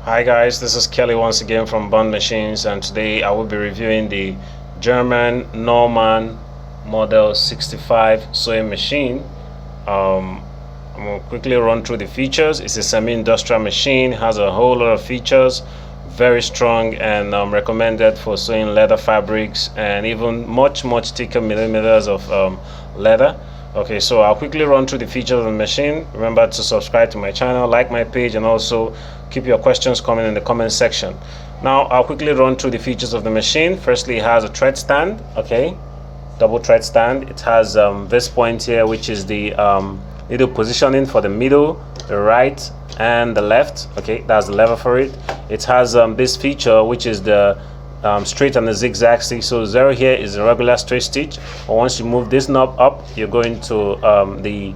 Hi guys, this is Kelly once again from Bond Machines, and today I will be reviewing the German Naumann model 65 sewing machine. I'm going to quickly run through the features. It's a semi-industrial machine, has a whole lot of features, very strong, and recommended for sewing leather fabrics and even much thicker millimeters of leather. Okay, so I'll quickly run through the features of the machine. Remember to subscribe to my channel, like my page, and also keep your questions coming in the comment section. Now I'll quickly run through the features of the machine. Firstly, it has a thread stand, okay, double thread stand. It has this point here, which is the needle positioning for the middle, the right, and the left. Okay, that's the lever for it. It has this feature, which is the straight and the zigzag stitch. So 0 here is a regular straight stitch, but once you move this knob up, you're going to the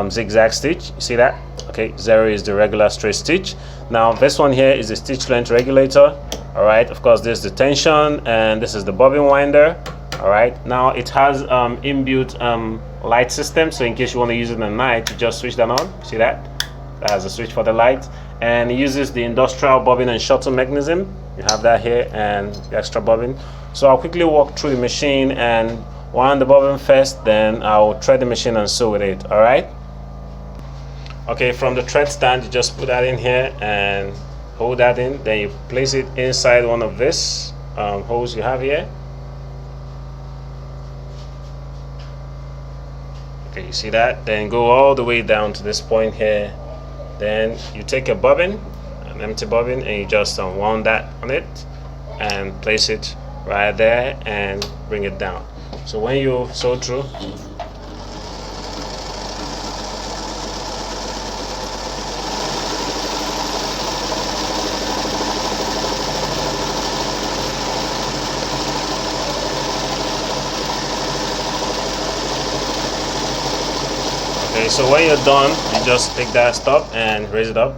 zigzag stitch. You see that? Okay, 0 is the regular straight stitch. Now this one here is the stitch length regulator. All right, of course this is the tension, and this is the bobbin winder. All right, now it has inbuilt light system, so in case you want to use it at night, you just switch that on. See that? That has a switch for the light, and it uses the industrial bobbin and shuttle mechanism. You have that here and the extra bobbin. So I'll quickly walk through the machine and wind the bobbin first, then I'll thread the machine and sew with it. All right. Okay, from the thread stand, you just put that in here and hold that in. Then you place it inside one of this holes you have here. Okay, you see that? Then go all the way down to this point here. Then you take a bobbin, an empty bobbin, and you just wound that on it and place it right there and bring it down. So when you sew through, okay, so when you're done, you just take that stop and raise it up,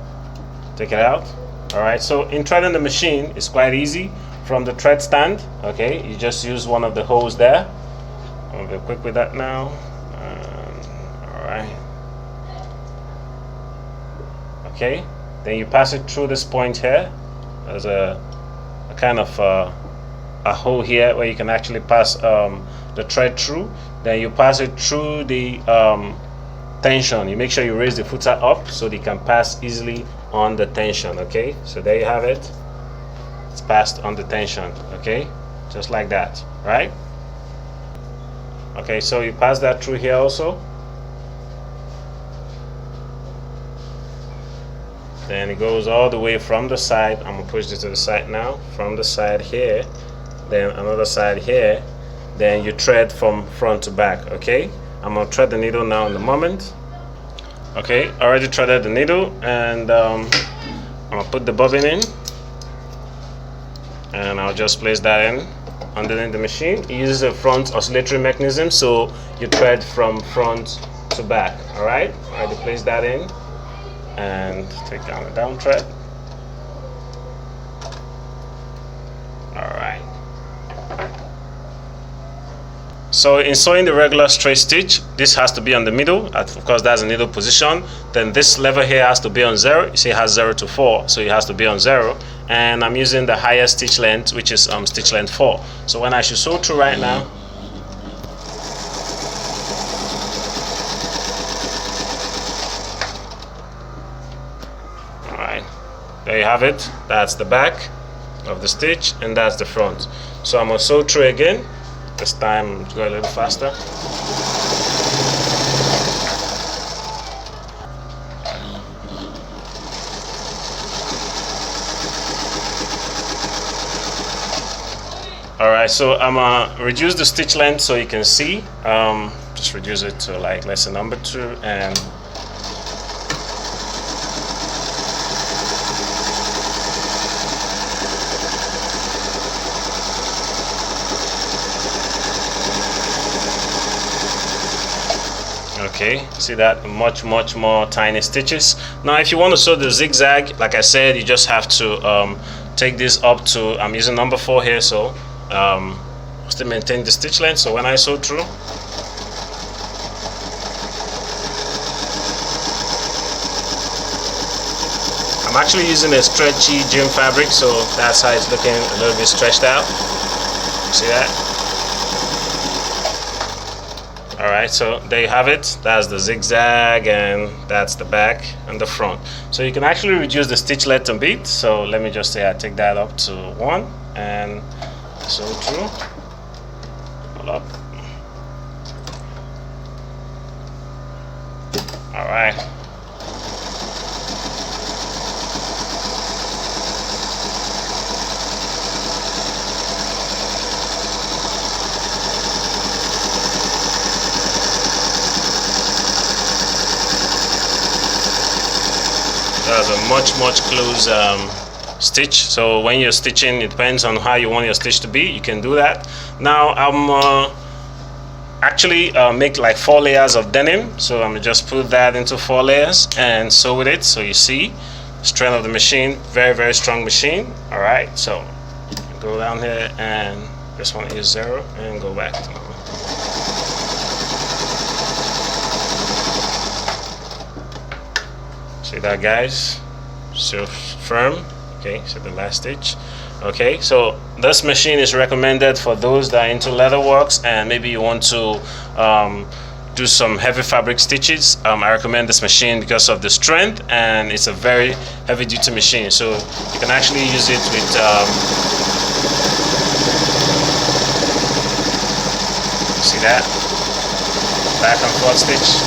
take it out. All right, so in threading the machine, it's quite easy. From the thread stand, okay, you just use one of the holes there. I'm gonna be quick with that now. All right, okay, then you pass it through this point here. There's a kind of a hole here where you can actually pass the thread through. Then you pass it through the tension. You make sure you raise the footer up so they can pass easily on the tension. Okay, so there you have it. It's passed on the tension. Okay, just like that, right? Okay, so you pass that through here also. Then it goes all the way from the side. I'm gonna push this to the side now. From the side here, then another side here. Then you thread from front to back. Okay, I'm gonna thread the needle now in the moment. Okay, already threaded the needle, and I'm gonna put the bobbin in, and I'll just place that in underneath the machine. It uses a front oscillatory mechanism, so you thread from front to back. All right, already place that in, and take down the down thread. All right. So in sewing the regular straight stitch, this has to be on the middle. Of course, that's the needle position. Then this lever here has to be on 0. You see it has 0 to 4, so it has to be on 0. And I'm using the highest stitch length, which is stitch length 4. So when I should sew through right now, all right, there you have it. That's the back of the stitch, and that's the front. So I'm gonna sew through again. This time go a little faster. All right, so I'm gonna reduce the stitch length so you can see. Just reduce it to like let's say number 2, and okay, see that? Much more tiny stitches. Now if you want to sew the zigzag, like I said, you just have to take this up to, I'm using number 4 here, so still maintain the stitch length. So when I sew through, I'm I'm actually using a stretchy gym fabric, so that's how it's looking, a little bit stretched out. See that? Alright, so there you have it. That's the zigzag, and that's the back and the front. So you can actually reduce the stitch length a bit. So let me just say I take that up to 1 and sew through. Hold up. Alright. That's a much close stitch. So when you're stitching, it depends on how you want your stitch to be. You can do that. Now I'm actually make like 4 layers of denim. So I'm gonna just put that into 4 layers and sew with it. So you see strength of the machine, very strong machine. All right, so go down here and just want to use 0 and go back to normal. See that, guys? So firm. Okay, so the last stitch. Okay, so this machine is recommended for those that are into leather works and maybe you want to do some heavy fabric stitches. I recommend this machine because of the strength, and it's a very heavy duty machine, so you can actually use it with see that back and forth stitch.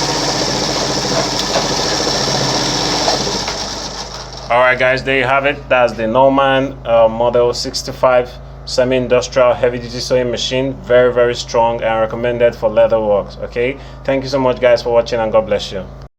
Alright guys, there you have it. That's the Naumann model 65 semi-industrial heavy-duty sewing machine. Very strong and recommended for leather works. Okay, thank you so much guys for watching, and God bless you.